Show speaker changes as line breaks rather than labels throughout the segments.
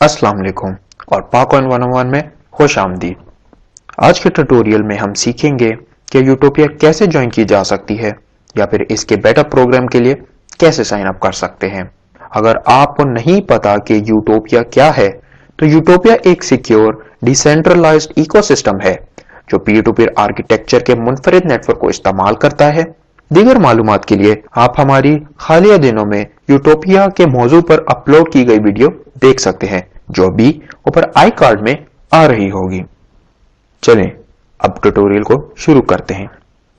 अस्सलाम वालेकुम और पाकॉइन 101 में खुश आमदीद। आज के ट्यूटोरियल में हम सीखेंगे कि यूटोपिया कैसे ज्वाइन की जा सकती है या फिर इसके बेटा प्रोग्राम के लिए कैसे साइन अप कर सकते हैं। अगर आपको नहीं पता कि यूटोपिया क्या है, तो यूटोपिया एक सिक्योर डिसेंट्रलाइज्ड इकोसिस्टम है जो पीयर टू पीयर आर्किटेक्चर के मुनफरिद नेटवर्क को इस्तेमाल करता है। दीगर मालूमात के लिए आप हमारी हालिया दिनों में यूटोपिया के मौजू पर अपलोड की गई वीडियो देख सकते हैं, जो भी ऊपर आई कार्ड में आ रही होगी। चलें अब ट्यूटोरियल को शुरू करते हैं।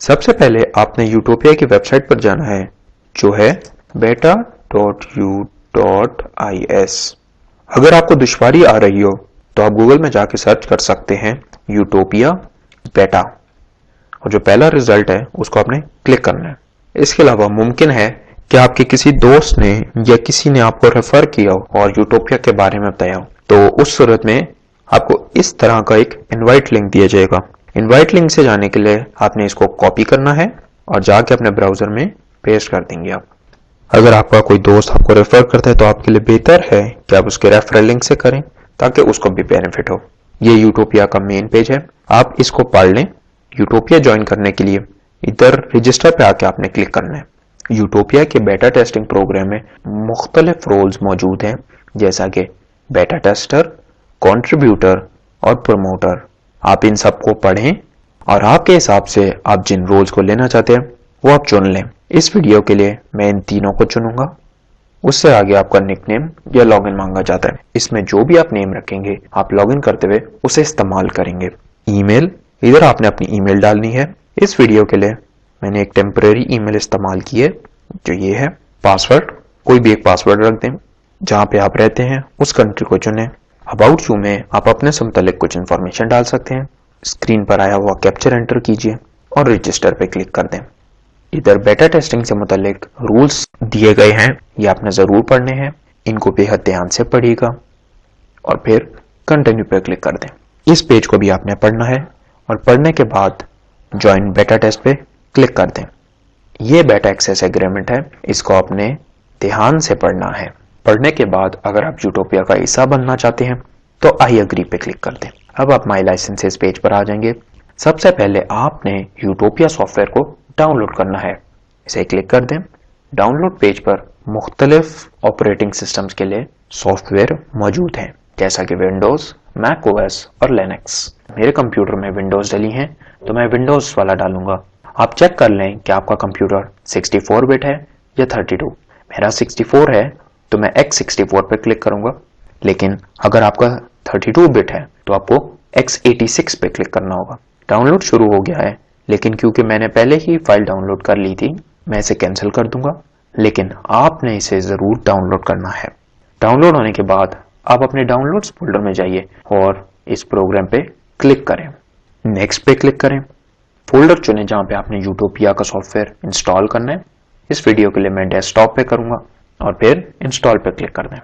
सबसे पहले आपने यूटोपिया की वेबसाइट पर जाना है, जो है beta.u.is। अगर आपको दुश्वारी आ रही हो तो आप गूगल में जाके सर्च कर सकते हैं यूटोपिया बेटा, और जो पहला रिजल्ट है उसको आपने क्लिक करना है। इसके अलावा मुमकिन है कि आपके किसी दोस्त ने या किसी ने आपको रेफर किया हो और यूटोपिया के बारे में बताया हो, तो उस सूरत में आपको इस तरह का एक इनवाइट लिंक दिया जाएगा। इनवाइट लिंक से जाने के लिए आपने इसको कॉपी करना है और जाके अपने ब्राउजर में पेस्ट कर देंगे आप। अगर आपका कोई दोस्त आपको रेफर करता है तो आपके लिए बेहतर है कि आप उसके रेफरल लिंक से करें ताकि उसको भी बेनिफिट हो। ये यूटोपिया का मेन पेज है, आप इसको पढ़ लें। यूटोपिया ज्वाइन करने के लिए इधर रजिस्टर पे आके आपने क्लिक करना है। यूटोपिया के बेटा टेस्टिंग प्रोग्राम में मुख्तलिफ रोल्स मौजूद हैं, जैसा कि बेटा टेस्टर, कंट्रीब्यूटर और प्रमोटर। आप इन सबको पढ़ें और आपके हिसाब से आप जिन रोल्स को लेना चाहते हैं वो आप चुन लें। इस वीडियो के लिए मैं इन तीनों को चुनूंगा। उससे आगे आपका निकनेम या लॉगिन मांगा जाता है। इसमें जो भी आप नेम रखेंगे आप लॉगिन करते हुए उसे इस्तेमाल करेंगे। ईमेल, इधर आपने अपनी ईमेल डालनी है। इस वीडियो के लिए मैंने एक टेम्परेरी ईमेल इस्तेमाल की है, जो ये है। पासवर्ड, कोई भी एक पासवर्ड रख दें। जहां पे आप रहते हैं उस कंट्री को चुनें। अबाउट यू में आप अपने से मुतालिक कुछ इंफॉर्मेशन डाल सकते हैं। स्क्रीन पर आया हुआ कैप्चर एंटर कीजिए और रजिस्टर पे क्लिक कर दें। इधर बेटा टेस्टिंग से मुतालिक रूल्स दिए गए हैं, ये आपने जरूर पढ़ने हैं। इनको बेहद ध्यान से पढ़िएगा और फिर कंटिन्यू पे क्लिक कर दें। इस पेज को भी आपने पढ़ना है और पढ़ने के बाद ज्वाइन बेटा टेस्ट पे क्लिक कर दें। ये बेटा एक्सेस एग्रीमेंट है, इसको आपने ध्यान से पढ़ना है। पढ़ने के बाद अगर आप यूटोपिया का हिस्सा बनना चाहते हैं तो आई एग्री पे क्लिक कर दें। अब आप माई लाइसेंसेस पेज पर आ जाएंगे। सबसे पहले आपने यूटोपिया सॉफ्टवेयर को डाउनलोड करना है, इसे क्लिक कर दें। डाउनलोड पेज पर मुख्तलिफ ऑपरेटिंग सिस्टम्स के लिए सॉफ्टवेयर मौजूद हैं, जैसा कि विंडोज, मैक ओएस और लिनक्स। मेरे कंप्यूटर में विंडोज डली हैं तो मैं विंडोज वाला डालूंगा। आप चेक कर लें कि आपका कंप्यूटर 64 बिट है या 32। मेरा 64 है तो मैं x64 पे क्लिक करूंगा, लेकिन अगर आपका 32 बिट है तो आपको x86 पे क्लिक करना होगा। डाउनलोड शुरू हो गया है, लेकिन क्योंकि मैंने पहले ही फाइल डाउनलोड कर ली थी, मैं इसे कैंसिल कर दूंगा, लेकिन आपने इसे जरूर डाउनलोड करना है। डाउनलोड होने के बाद आप अपने डाउनलोड्स फोल्डर में जाइए और इस प्रोग्राम पे क्लिक करें। नेक्स्ट पे क्लिक करें। फोल्डर चुनें जहां पे आपने यूटोपिया का सॉफ्टवेयर इंस्टॉल करना है। इस वीडियो के लिए मैं डेस्कटॉप पे करूंगा और फिर इंस्टॉल पे क्लिक कर दें।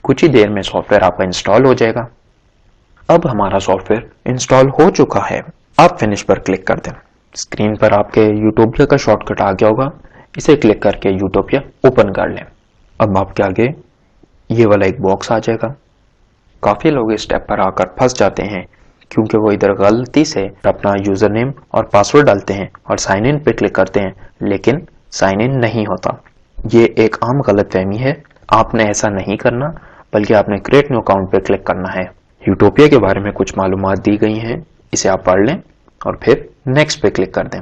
कुछ ही देर में सॉफ्टवेयर आपका इंस्टॉल हो जाएगा। अब हमारा सॉफ्टवेयर इंस्टॉल हो चुका है। आप फिनिश पर क्लिक कर दें। स्क्रीन पर आपके यूटोपिया का शॉर्टकट आ गया होगा, इसे क्लिक करके यूटोपिया ओपन कर लें। अब आपके आगे ये वाला एक बॉक्स आ जाएगा। काफी लोग इस स्टेप पर आकर फंस जाते हैं, क्योंकि वो इधर गलती से अपना यूजर नेम और पासवर्ड डालते हैं और साइन इन पे क्लिक करते हैं, लेकिन साइन इन नहीं होता। ये एक आम गलतफहमी है। आपने ऐसा नहीं करना, बल्कि आपने क्रिएट न्यू अकाउंट पे क्लिक करना है। यूटोपिया के बारे में कुछ मालूमात दी गई हैं, इसे आप पढ़ लें और फिर नेक्स्ट पे क्लिक कर दें।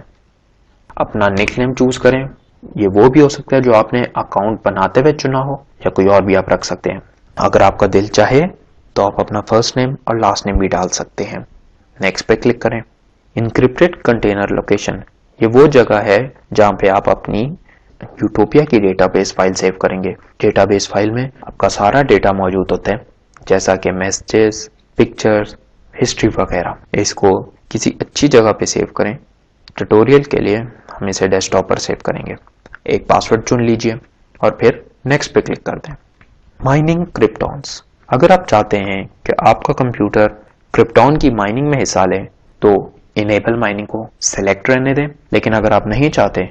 अपना निकनेम चूज करें। ये वो भी हो सकता है जो आपने अकाउंट बनाते हुए चुना हो, या कोई और भी आप रख सकते हैं। अगर आपका दिल चाहे तो आप अपना फर्स्ट नेम और लास्ट नेम भी डाल सकते हैं। नेक्स्ट पे क्लिक करें। इनक्रिप्टेड कंटेनर लोकेशन, ये वो जगह है जहां पे आप अपनी यूटोपिया की डेटाबेस फाइल सेव करेंगे। डेटाबेस फाइल में आपका सारा डेटा मौजूद होता है, जैसा कि मैसेजेस, पिक्चर्स, हिस्ट्री वगैरह। इसको किसी अच्छी जगह पे सेव करें। ट्यूटोरियल के लिए हम इसे डेस्कटॉप पर सेव करेंगे। एक पासवर्ड चुन लीजिए और फिर नेक्स्ट पे क्लिक कर दें। माइनिंग क्रिप्टॉन्स, अगर आप चाहते हैं कि आपका कंप्यूटर क्रिप्टॉन की माइनिंग में हिस्सा ले तो इनेबल माइनिंग को सिलेक्ट रहने दें, लेकिन अगर आप नहीं चाहते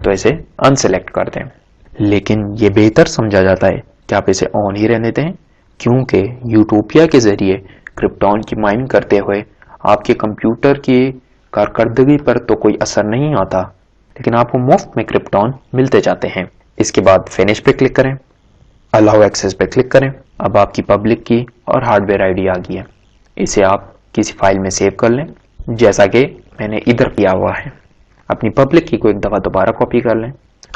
तो इसे अनसिलेक्ट कर दें। लेकिन ये बेहतर समझा जाता है कि आप इसे ऑन ही रहने दें, क्योंकि यूटोपिया के जरिए क्रिप्टॉन की माइनिंग करते हुए आपके कंप्यूटर की कारकर्दगी पर तो कोई असर नहीं आता, लेकिन आपको मुफ्त में क्रिप्टॉन मिलते जाते हैं। इसके बाद फिनिश पे क्लिक करें, अलाउ एक्सेस पे क्लिक करें। अब आपकी पब्लिक की और हार्डवेयर आईडी आ गई है। इसे आप किसी फाइल में सेव कर लें, जैसा कि मैंने इधर किया हुआ है। अपनी पब्लिक की को एक दफा दोबारा कॉपी कर लें।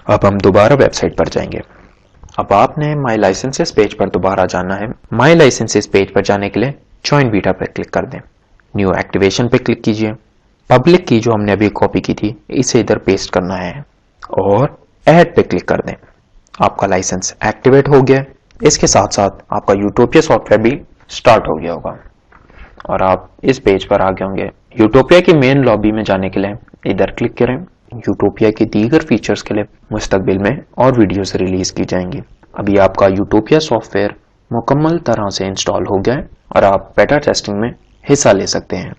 अब हम दोबारा वेबसाइट पर जाएंगे। अब आपने माई लाइसेंसेस पेज पर दोबारा जाना है। माई लाइसेंसेस पेज पर जाने के लिए ज्वाइन बीटा पर क्लिक कर दें, न्यू एक्टिवेशन पे क्लिक कीजिए। पब्लिक की जो हमने अभी कॉपी की थी इसे इधर पेस्ट करना है और ऐड पे क्लिक कर दें। आपका लाइसेंस एक्टिवेट हो गया। इसके साथ साथ आपका यूटोपिया सॉफ्टवेयर भी स्टार्ट हो गया होगा और आप इस पेज पर आ गए होंगे। यूटोपिया की मेन लॉबी में जाने के लिए इधर क्लिक करें। यूटोपिया के दीगर फीचर्स के लिए मुस्तकबिल में और वीडियोस रिलीज की जाएंगी। अभी आपका यूटोपिया सॉफ्टवेयर मुकम्मल तरह से इंस्टॉल हो गया है और आप बेटा टेस्टिंग में हिस्सा ले सकते हैं।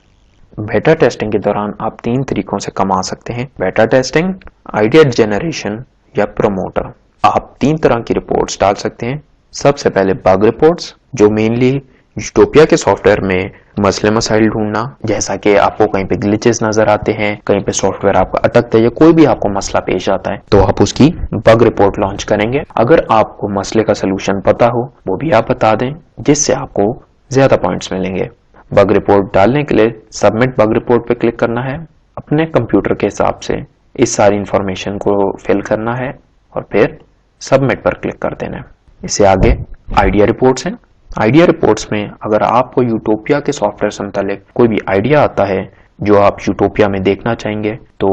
बेटा टेस्टिंग के दौरान आप 3 तरीकों से कमा सकते हैं: बेटा टेस्टिंग, आइडिया जनरेशन या प्रमोटर। आप 3 तरह की रिपोर्ट्स डाल सकते हैं। सबसे पहले बग रिपोर्ट्स, जो मेनली यूटोपिया के सॉफ्टवेयर में मसले मसाइल ढूंढना, जैसा कि आपको कहीं पे ग्लिचेस नजर आते हैं, कहीं पे सॉफ्टवेयर आपका अटकता है या कोई भी आपको मसला पेश आता है तो आप उसकी बग रिपोर्ट लॉन्च करेंगे। अगर आपको मसले का सलूशन पता हो वो भी आप बता दें, जिससे आपको ज्यादा पॉइंट्स मिलेंगे। बग रिपोर्ट डालने के लिए सबमिट बग रिपोर्ट पे क्लिक करना है। अपने कंप्यूटर के हिसाब से इस सारी इंफॉर्मेशन को फिल करना है और फिर सबमिट पर क्लिक कर देना है। इससे आगे आइडिया रिपोर्ट्स हैं। आइडिया रिपोर्ट्स में अगर आपको यूटोपिया के सॉफ्टवेयर से मुतालिक कोई भी आइडिया आता है जो आप यूटोपिया में देखना चाहेंगे तो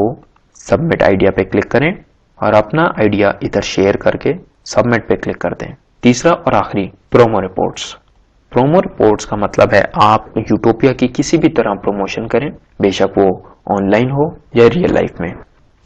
सबमिट आइडिया पे क्लिक करें और अपना आइडिया इधर शेयर करके सबमिट पे क्लिक कर दें। तीसरा और आखिरी प्रोमो रिपोर्ट्स। प्रोमो रिपोर्ट्स का मतलब है आप यूटोपिया की किसी भी तरह प्रमोशन करें, बेशक वो ऑनलाइन हो या रियल लाइफ में।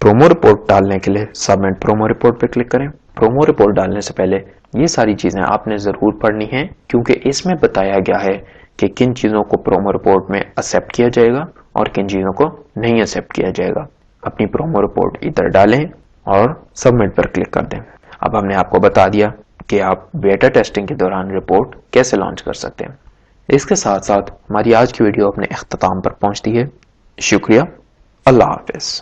प्रोमो रिपोर्ट डालने के लिए सबमिट प्रोमो रिपोर्ट पे क्लिक करें। प्रोमो रिपोर्ट डालने से पहले ये सारी चीजें आपने जरूर पढ़नी है, क्योंकि इसमें बताया गया है कि किन चीजों को प्रोमो रिपोर्ट में एक्सेप्ट किया जाएगा और किन चीजों को नहीं एक्सेप्ट किया जाएगा। अपनी प्रोमो रिपोर्ट इधर डालें और सबमिट पर क्लिक कर दें। अब हमने आपको बता दिया कि आप बेटा टेस्टिंग के दौरान रिपोर्ट कैसे लॉन्च कर सकते हैं। इसके साथ साथ हमारी आज की वीडियो अपने इख्तिताम पर पहुंचती है। शुक्रिया। अल्लाह हाफिज।